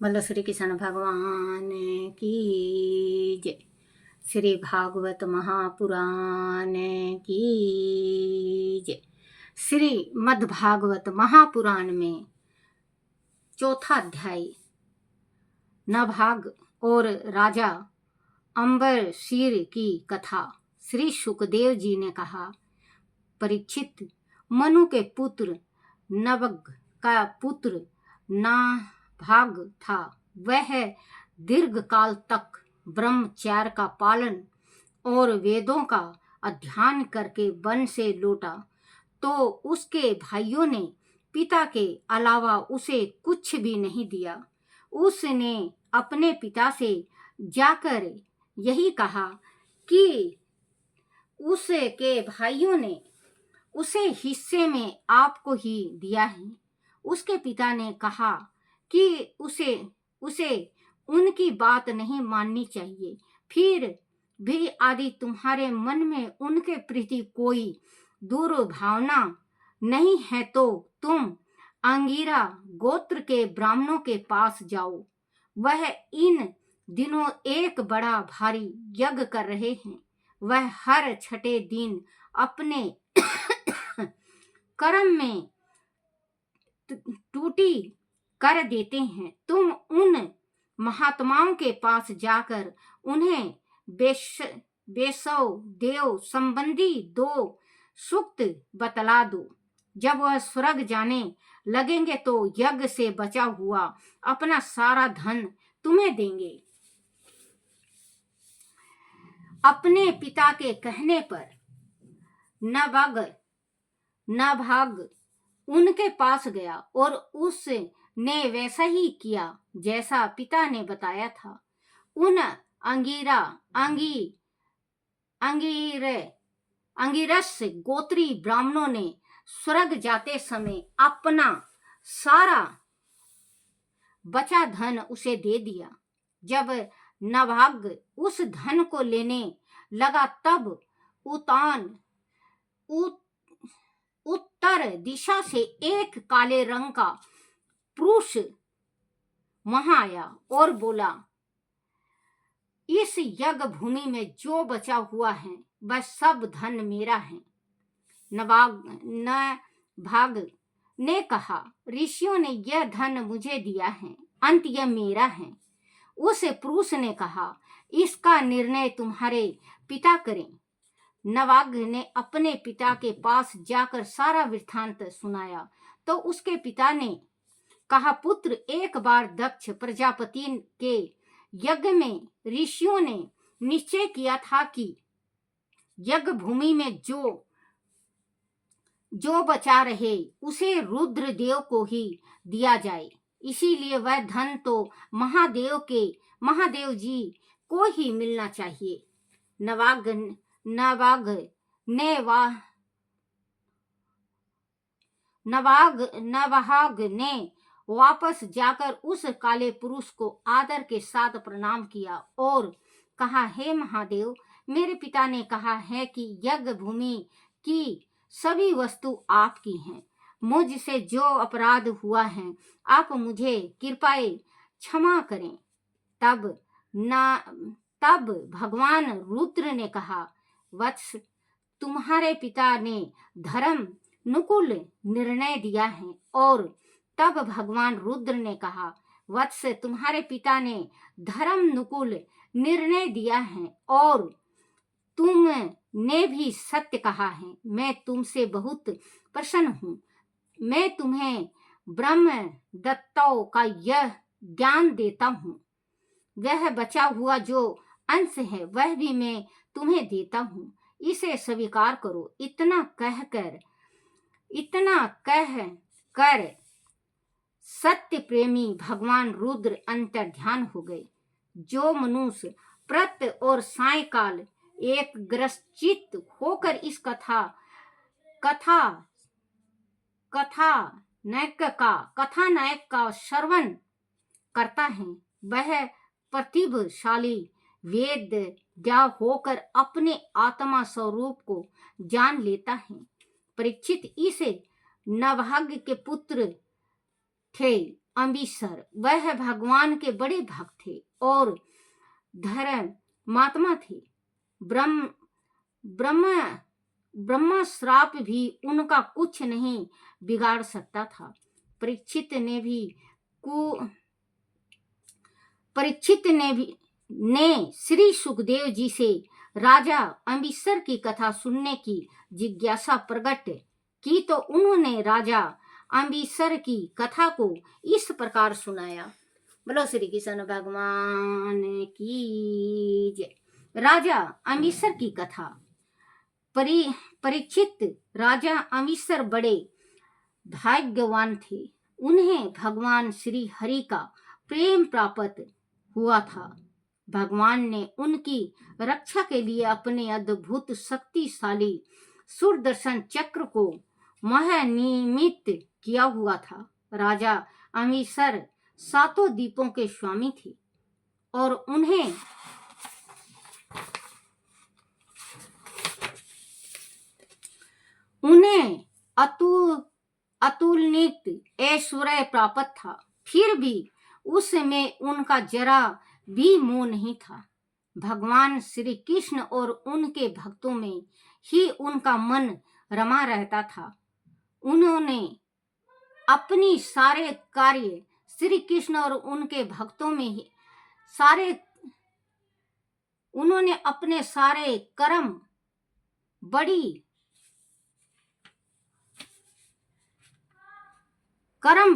बोलो श्री कृष्ण भगवान की जय। श्री भागवत महापुराण की जय। श्री मद्भागवत महापुराण में चौथा अध्याय नभाग और राजा अम्बरसीर की कथा। श्री सुखदेव जी ने कहा, परीक्षित, मनु के पुत्र नभग का पुत्र नाभाग था। वह दीर्घ काल तक ब्रह्मचर्य का पालन और वेदों का अध्ययन करके वन से लौटा तो उसके भाइयों ने पिता के अलावा उसे कुछ भी नहीं दिया। उसने अपने पिता से जाकर यही कहा कि उसके भाइयों ने उसे हिस्से में आपको ही दिया है। उसके पिता ने कहा कि उसे उनकी बात नहीं माननी चाहिए। फिर भी यदि तुम्हारे मन में उनके प्रति कोई दुर्भावना नहीं है तो तुम अंगिरा गोत्र के ब्राह्मणों के पास जाओ। वह इन दिनों एक बड़ा भारी यज्ञ कर रहे हैं। वह हर छठे दिन अपने कर्म में टूटी कर देते हैं। तुम उन महात्माओं के पास जाकर उन्हें वैष्णव देव संबंधी 2 सूक्त बतला दो। जब वह स्वर्ग जाने लगेंगे तो यज्ञ से बचा हुआ अपना सारा धन तुम्हें देंगे। अपने पिता के कहने पर नभाग उनके पास गया और उसने वैसा ही किया जैसा पिता ने बताया था। उन अंगिरस गोत्री ब्राह्मणों ने स्वर्ग जाते समय अपना सारा बचा धन उसे दे दिया। जब नभाग उस धन को लेने लगा तब उत्तर दिशा से एक काले रंग का पुरुष वहां आया और बोला, इस यज्ञ भूमि में जो बचा हुआ है वह सब धन मेरा है। नभाग ने कहा, ऋषियों ने यह धन मुझे दिया है, अंत यह मेरा है। उस पुरुष ने कहा, इसका निर्णय तुम्हारे पिता करें। नभाग ने अपने पिता के पास जाकर सारा वृत्तांत सुनाया तो उसके पिता ने कहा, पुत्र, एक बार दक्ष प्रजापति के यज्ञ में ऋषियों ने निश्चय किया था कि यज्ञ भूमि में जो बचा रहे उसे रुद्र देव को ही दिया जाए। इसीलिए वह धन तो महादेव जी को ही मिलना चाहिए। नभाग ने वापस जाकर उस काले पुरुष को आदर के साथ प्रणाम किया और कहा, हे महादेव, मेरे पिता ने कहा है कि यज्ञ भूमि की सभी वस्तु आपकी हैं। मुझसे जो अपराध हुआ है आप मुझे कृपया क्षमा करें। तब भगवान रुद्र ने कहा, वत्स, तुम्हारे पिता ने धर्म नुकुल निर्णय दिया है। और तब भगवान रुद्र ने कहा, वत्स, तुम्हारे पिता ने धर्म नुकुल निर्णय दिया है और तुमने भी सत्य कहा है। मैं तुमसे बहुत प्रसन्न हूँ। मैं तुम्हें ब्रह्म दत्तों का यह ज्ञान देता हूँ। वह बचा हुआ जो अंश है वह भी मैं तुम्हें देता हूँ, इसे स्वीकार करो। इतना कह सत्य प्रेमी भगवान रुद्र अंतर्ध्यान हो गए। जो मनुष्य प्रत्य और सायकाल एक ग्रसित होकर इस कथानायक का श्रवण करता है वह प्रतिभाशाली वेद्य होकर अपने आत्मा स्वरूप को जान लेता है। परीक्षित, इस नभाग के पुत्र थे अम्बिसर, वह भगवान के बड़े भक्त थे और धर्मात्मा थे। ब्रह्म ब्रह्मा ब्रह्मा श्राप भी उनका कुछ नहीं बिगाड़ सकता था। परीक्षित ने भी कु परीक्षित ने श्री सुखदेव जी से राजा अम्बिसर की कथा सुनने की जिज्ञासा प्रकट की तो उन्होंने राजा अम्बिसर की कथा को इस प्रकार सुनाया। बोलो श्री कृष्ण भगवान की जय। राजा अम्बिसर की कथा। परीक्षित, राजा अम्बिसर बड़े भाग्यवान थे। उन्हें भगवान श्री हरि का प्रेम प्राप्त हुआ था। भगवान ने उनकी रक्षा के लिए अपने अद्भुत शक्तिशाली सुदर्शन चक्र को महानियमित किया हुआ था। राजा अम्बिसर सातों द्वीपों के स्वामी थे और उन्हें अतुलनीय ऐश्वर्य प्राप्त था। फिर भी उसमें उनका जरा भी मोह नहीं था। भगवान श्री कृष्ण और उनके भक्तों में ही उनका मन रमा रहता था। उन्होंने अपनी सारे कार्य श्री कृष्ण और उनके भक्तों में ही उन्होंने अपने सारे कर्म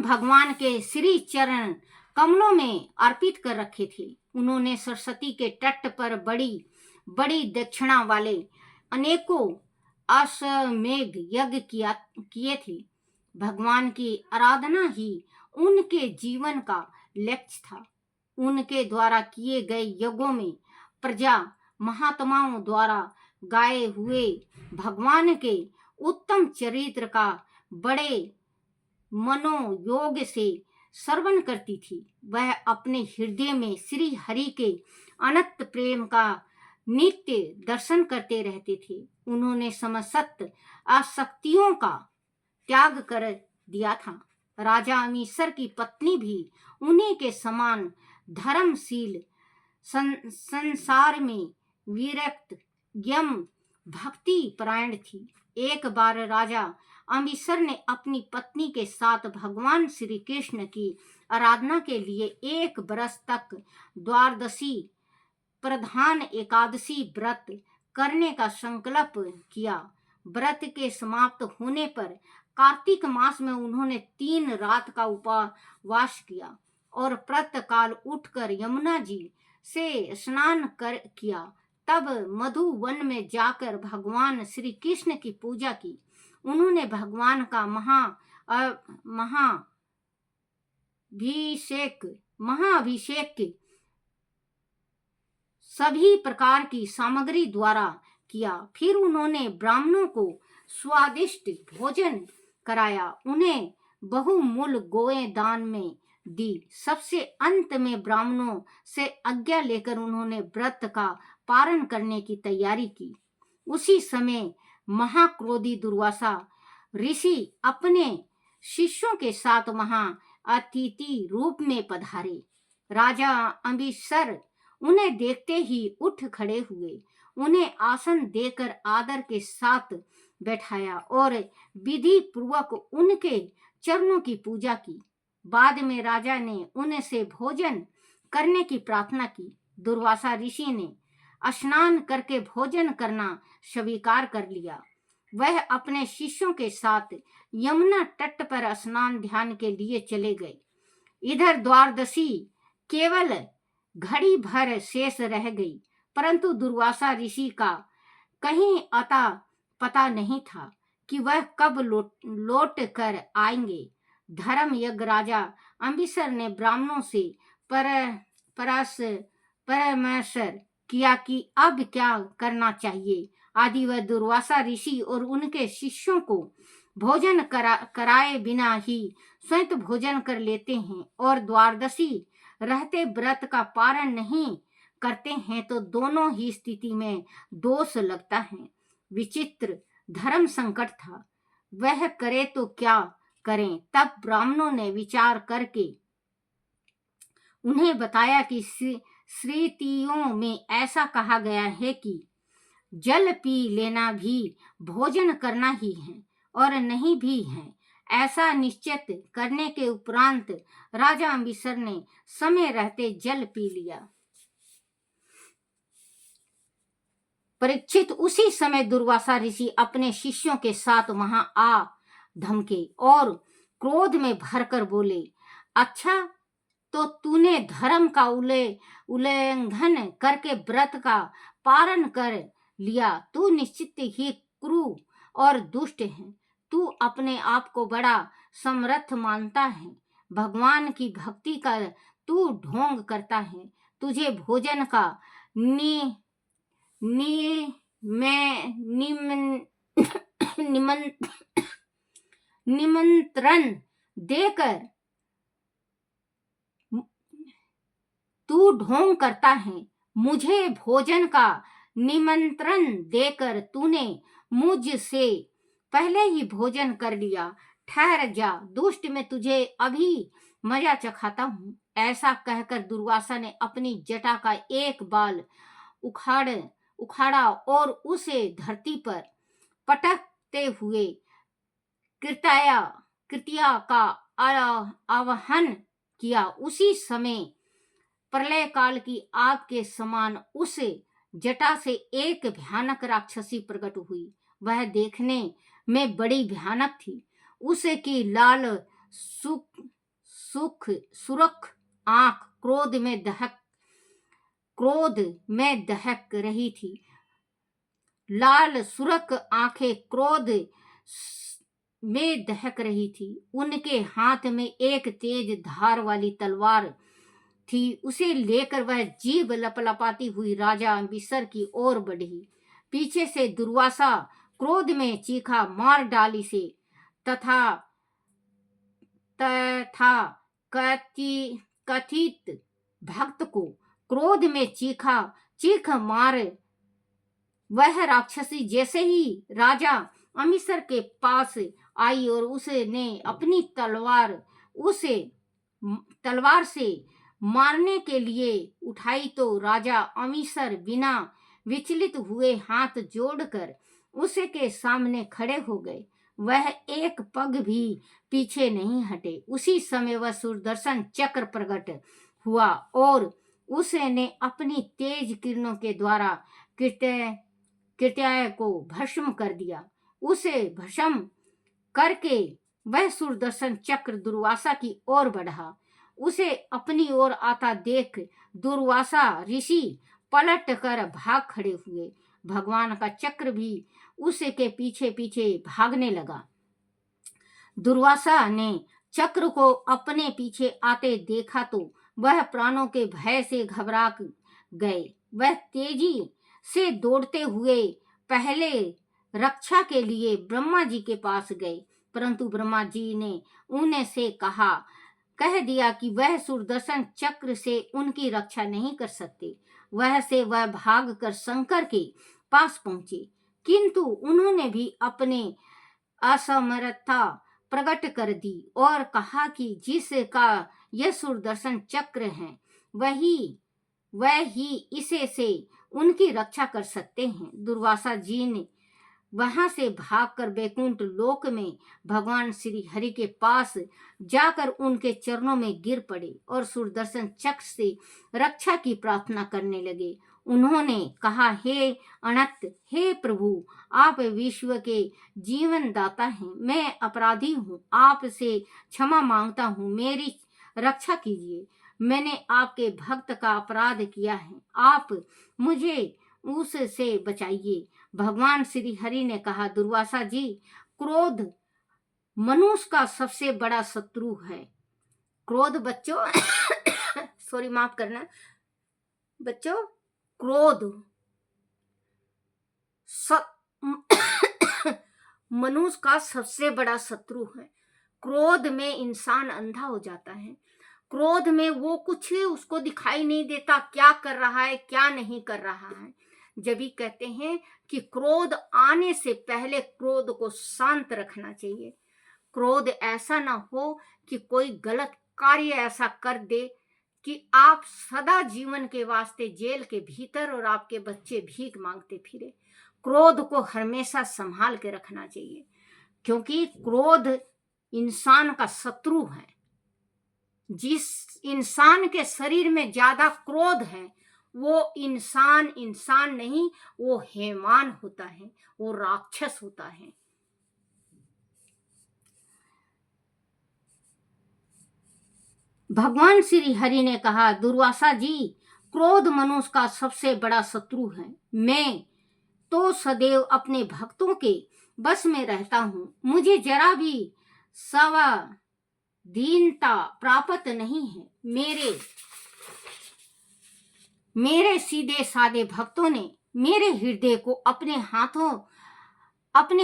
भगवान के श्री चरण कमलों में अर्पित कर रखे थे। उन्होंने सरस्वती के तट पर बड़ी बड़ी दक्षिणा वाले अनेकों अश्वमेध यज्ञ किए थे। भगवान की आराधना ही उनके जीवन का लक्ष्य था। उनके द्वारा किए गए यज्ञों में प्रजा महात्माओं द्वारा गाए हुए भगवान के उत्तम चरित्र का बड़े मनोयोग से श्रवण करती थी। वह अपने हृदय में श्री हरि के अनंत प्रेम का नित्य दर्शन करते रहते थे। उन्होंने समस्त आसक्तियों का त्याग कर दिया था। राजा अम्बिसर की पत्नी भी उन्हीं के समान धर्मशील, संसार में विरक्त, यम भक्ति परायण थी। एक बार राजा अम्बिसर ने अपनी पत्नी के साथ भगवान श्री कृष्ण की आराधना के लिए 1 वर्ष तक द्वादशी प्रधान एकादशी व्रत करने का संकल्प किया। व्रत के समाप्त होने पर कार्तिक मास में उन्होंने 3 रात का उपवास किया और प्रातःकाल उठकर यमुना जी से स्नान किया। तब मधुवन में जाकर भगवान श्री कृष्ण की पूजा की। उन्होंने भगवान का महाअभिषेक सभी प्रकार की सामग्री द्वारा किया। फिर उन्होंने ब्राह्मणों को स्वादिष्ट भोजन कराया। उन्हें बहुमूल्य गौएं दान में दी। सबसे अंत में ब्राह्मणों से आज्ञा लेकर उन्होंने व्रत का पारण करने की तैयारी की। उसी समय महाक्रोधी दुर्वासा ऋषि अपने शिष्यों के साथ वहां अतिथि रूप में पधारे। राजा अम्बिसर उन्हें देखते ही उठ खड़े हुए, उन्हें आसन देकर आदर के साथ बैठाया और विधि पूर्वक उनके चरणों की पूजा की। बाद में राजा ने उनसे भोजन करने की प्रार्थना की। दुर्वासा ऋषि ने स्नान करके भोजन करना स्वीकार कर लिया। वह अपने शिष्यों के साथ यमुना तट पर स्नान ध्यान के लिए चले गए। इधर द्वादशी केवल घड़ी भर शेष रह गई, परंतु दुर्वासा ऋषि का कहीं अता पता नहीं था कि वह कब लौट कर आएंगे। धर्म यज्ञ राजा अम्बिसर ने ब्राह्मणों से परामर्श किया कि अब क्या करना चाहिए। आदि वह दुर्वासा ऋषि और उनके शिष्यों को भोजन कराए बिना ही स्वयं भोजन कर लेते हैं और द्वादशी रहते व्रत का पारण नहीं करते हैं तो दोनों ही स्थिति में दोष लगता है। विचित्र धर्म संकट था, वह करे तो क्या करें। तब ब्राह्मणों ने विचार करके उन्हें बताया कि स्मृतियों में ऐसा कहा गया है कि जल पी लेना भी भोजन करना ही है और नहीं भी है। ऐसा निश्चित करने के उपरांत राजा अम्बिसर ने समय रहते जल पी लिया। परीक्षित, उसी समय दुर्वासा ऋषि अपने शिष्यों के साथ वहां आ धमके और क्रोध में भरकर बोले, अच्छा, तो तूने धर्म का उल्लंघन करके व्रत का पालन कर लिया। तू निश्चित ही क्रूर और दुष्ट है। तू अपने आप को बड़ा समर्थ मानता है। भगवान की भक्ति का तू ढोंग करता है। तुझे भोजन का निमंत्रण देकर तू ढोंग करता है। मुझे भोजन का निमंत्रण देकर तूने मुझसे पहले ही भोजन कर लिया। ठहर जा दुष्ट, मैं तुझे अभी मजा चखाता हूँ। ऐसा कहकर दुर्वासा ने अपनी जटा का एक बाल उखाड़ा और उसे धरती पर पटकते हुए कृत्या का आवाहन किया। उसी समय प्रलय काल की आग के समान उस जटा से एक भयानक राक्षसी प्रकट हुई। वह देखने में बड़ी भयानक थी। उसकी लाल सुरख आंख क्रोध में दहक रही थी। लाल सुरख आंखें क्रोध में दहक रही थी। उनके हाथ में एक तेज धार वाली तलवार थी। उसे लेकर वह जीभ लपलपाती हुई राजा अम्बिसर की ओर बढ़ी। पीछे से दुर्वासा क्रोध में चीखा, मार डाली से तथा कथित भक्त को क्रोध में चीख मार वह राक्षसी जैसे ही राजा अम्बिसर के पास आई और उसने अपनी तलवार से मारने के लिए उठाई तो राजा अम्बिसर बिना विचलित हुए हाथ जोड़कर उसके सामने खड़े हो गए। वह एक पग भी पीछे नहीं हटे। उसी समय वह सुदर्शन चक्र प्रकट हुआ और उसने अपनी तेज किरणों के द्वारा कृत्या को भस्म कर दिया। उसे भस्म करके वह सुदर्शन चक्र दुर्वासा की ओर बढ़ा। उसे अपनी ओर आता देख दुर्वासा ऋषि पलट कर भाग खड़े हुए। भगवान का चक्र भी उसके पीछे पीछे भागने लगा। दुर्वासा ने चक्र को अपने पीछे आते देखा तो वह प्राणों के भय से घबरा गए। वह तेजी से दौड़ते हुए पहले रक्षा के लिए ब्रह्मा जी के पास गए, परंतु ब्रह्मा जी ने उनसे कह दिया कि वह सुदर्शन चक्र से उनकी रक्षा नहीं कर सकते। वह भाग कर शंकर के पास पहुंचे, किंतु उन्होंने भी अपने असमर्थता प्रकट कर दी और कहा कि जिसका यह सुदर्शन चक्र है वह ही इसे से उनकी रक्षा कर सकते हैं। दुर्वासा जी ने वहां से भागकर बैकुंठ लोक में भगवान श्री हरि के पास जाकर उनके चरणों में गिर पड़े और सुदर्शन चक्र से रक्षा की प्रार्थना करने लगे। उन्होंने कहा, हे अनंत, हे प्रभु, आप विश्व के जीवन दाता हैं। मैं अपराधी हूँ, आपसे क्षमा मांगता हूँ, मेरी रक्षा कीजिए। मैंने आपके भक्त का अपराध किया है, आप मुझे उससे बचाइए। भगवान श्री हरि ने कहा, दुर्वासा जी, क्रोध मनुष्य का सबसे बड़ा शत्रु है। क्रोध बच्चों सॉरी माफ करना बच्चों, क्रोध मनुष्य का सबसे बड़ा शत्रु है। क्रोध में इंसान अंधा हो जाता है। क्रोध में वो कुछ उसको दिखाई नहीं देता, क्या कर रहा है क्या नहीं कर रहा है। जब भी कहते हैं कि क्रोध आने से पहले क्रोध को शांत रखना चाहिए। क्रोध ऐसा ना हो कि कोई गलत कार्य ऐसा कर दे कि आप सदा जीवन के वास्ते जेल के भीतर और आपके बच्चे भीख मांगते फिरे। क्रोध को हमेशा संभाल के रखना चाहिए, क्योंकि क्रोध इंसान का शत्रु है। जिस इंसान के शरीर में ज्यादा क्रोध है वो इंसान नहीं, वो हैवान होता है, वो राक्षस होता है। भगवान श्री हरि ने कहा, दुर्वासा जी, क्रोध मनुष्य का सबसे बड़ा शत्रु है। मैं तो सदैव अपने भक्तों के बस में रहता हूं। मुझे जरा भी स्वाधीनता प्राप्त नहीं है। मेरे सीधे साधे भक्तों ने मेरे हृदय को अपने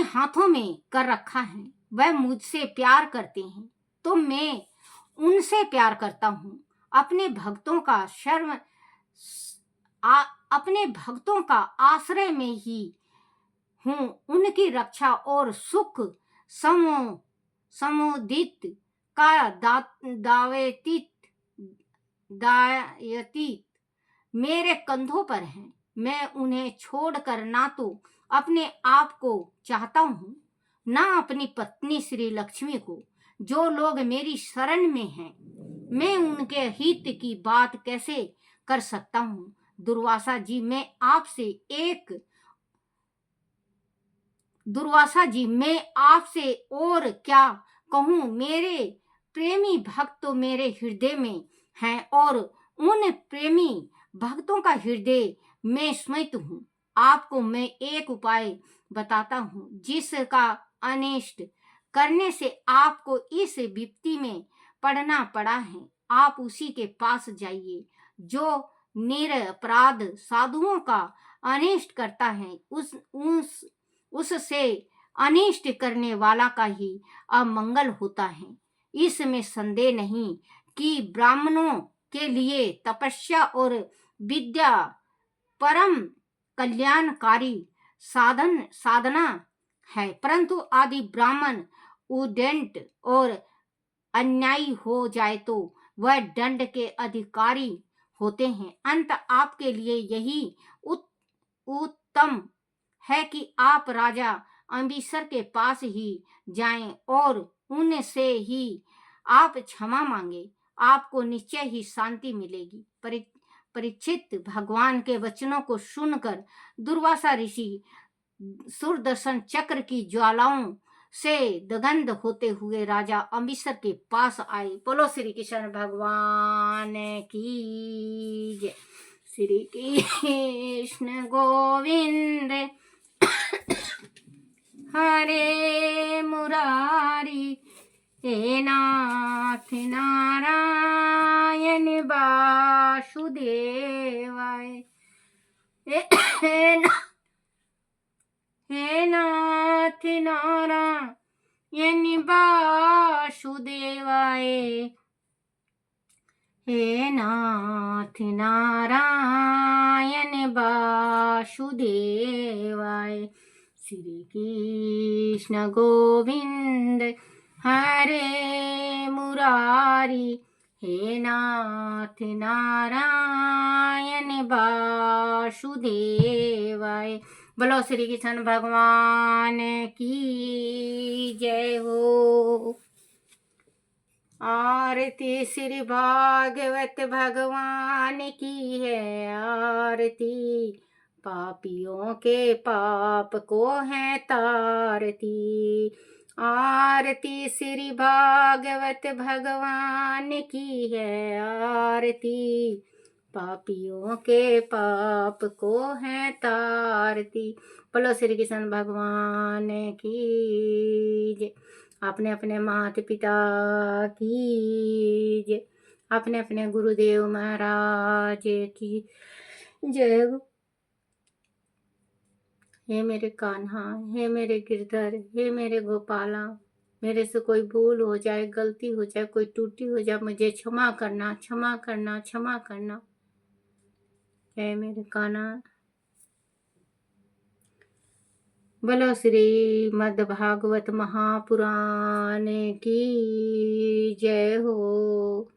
हाथों में कर रखा है। वह मुझसे प्यार करते हैं तो मैं उनसे प्यार करता हूँ। अपने भक्तों का आश्रय में ही हूँ। उनकी रक्षा और सुख समुदित का दायतीत मेरे कंधों पर है। मैं उन्हें छोड़कर ना तो अपने आप को चाहता हूँ, ना अपनी पत्नी श्री लक्ष्मी को। जो लोग मेरी शरण में हैं, मैं उनके हित की बात कैसे कर सकता हूँ? दुर्वासा जी, मैं आपसे और क्या कहूँ? मेरे प्रेमी भक्त तो मेरे हृदय में हैं और उन प्रेमी भक्तों का हृदय मैं स्मृत हूँ। आपको मैं एक उपाय बताता हूँ, जिसका अनिष्ट करने से आपको इस विपत्ति में पड़ना पड़ा है। आप उसी के पास जाइए जो निरपराध साधुओं का अनिष्ट करता है। उससे अनिष्ट करने वाला का ही अमंगल होता है। इसमें संदेह नहीं कि ब्राह्मणों के लिए तपस्या और विद्या परम कल्याणकारी साधना है, परंतु आदि ब्राह्मण उद्दंड और अन्यायी हो जाए तो वह दंड के अधिकारी होते हैं। अंत आपके लिए यही उत्तम है कि आप राजा अम्बिसर के पास ही जाएं और उनसे ही आप क्षमा मांगे। आपको निश्चय ही शांति मिलेगी। परीक्षित, भगवान के वचनों को सुनकर दुर्वासा ऋषि सुदर्शन चक्र की ज्वालाओं से दग्ध होते हुए राजा अम्बिसर के पास आए। बोलो श्री कृष्ण भगवान की जय। श्री कृष्ण गोविंद हरे मुरारी, हे नाथ नारायण वासुदेवाय। हे नाथ नारायण वासुदेवाय। हे नाथ नारायण वासुदेवाय। श्री कृष्ण गोविंद हरे मुरारी, हे नाथ नारायण वासुदेवाय। बोलो श्री कृष्ण भगवान की जय हो। आरती श्री भागवत भगवान की है आरती, पापियों के पाप को है तारती। आरती श्री भागवत भगवान की है आरती, पापियों के पाप को है तारती। बोलो श्री कृष्ण भगवान की जय। अपने अपने माता पिता की जय, अपने अपने गुरुदेव महाराज की जय हो। हे मेरे कान्हा, हे मेरे गिरधर, हे मेरे गोपाला, मेरे से कोई भूल हो जाए, गलती हो जाए, कोई त्रुटि हो जाए, मुझे क्षमा करना, क्षमा करना, क्षमा करना। हे मेरे कान्हा। बोलो श्रीमद् भागवत महापुराण की जय हो।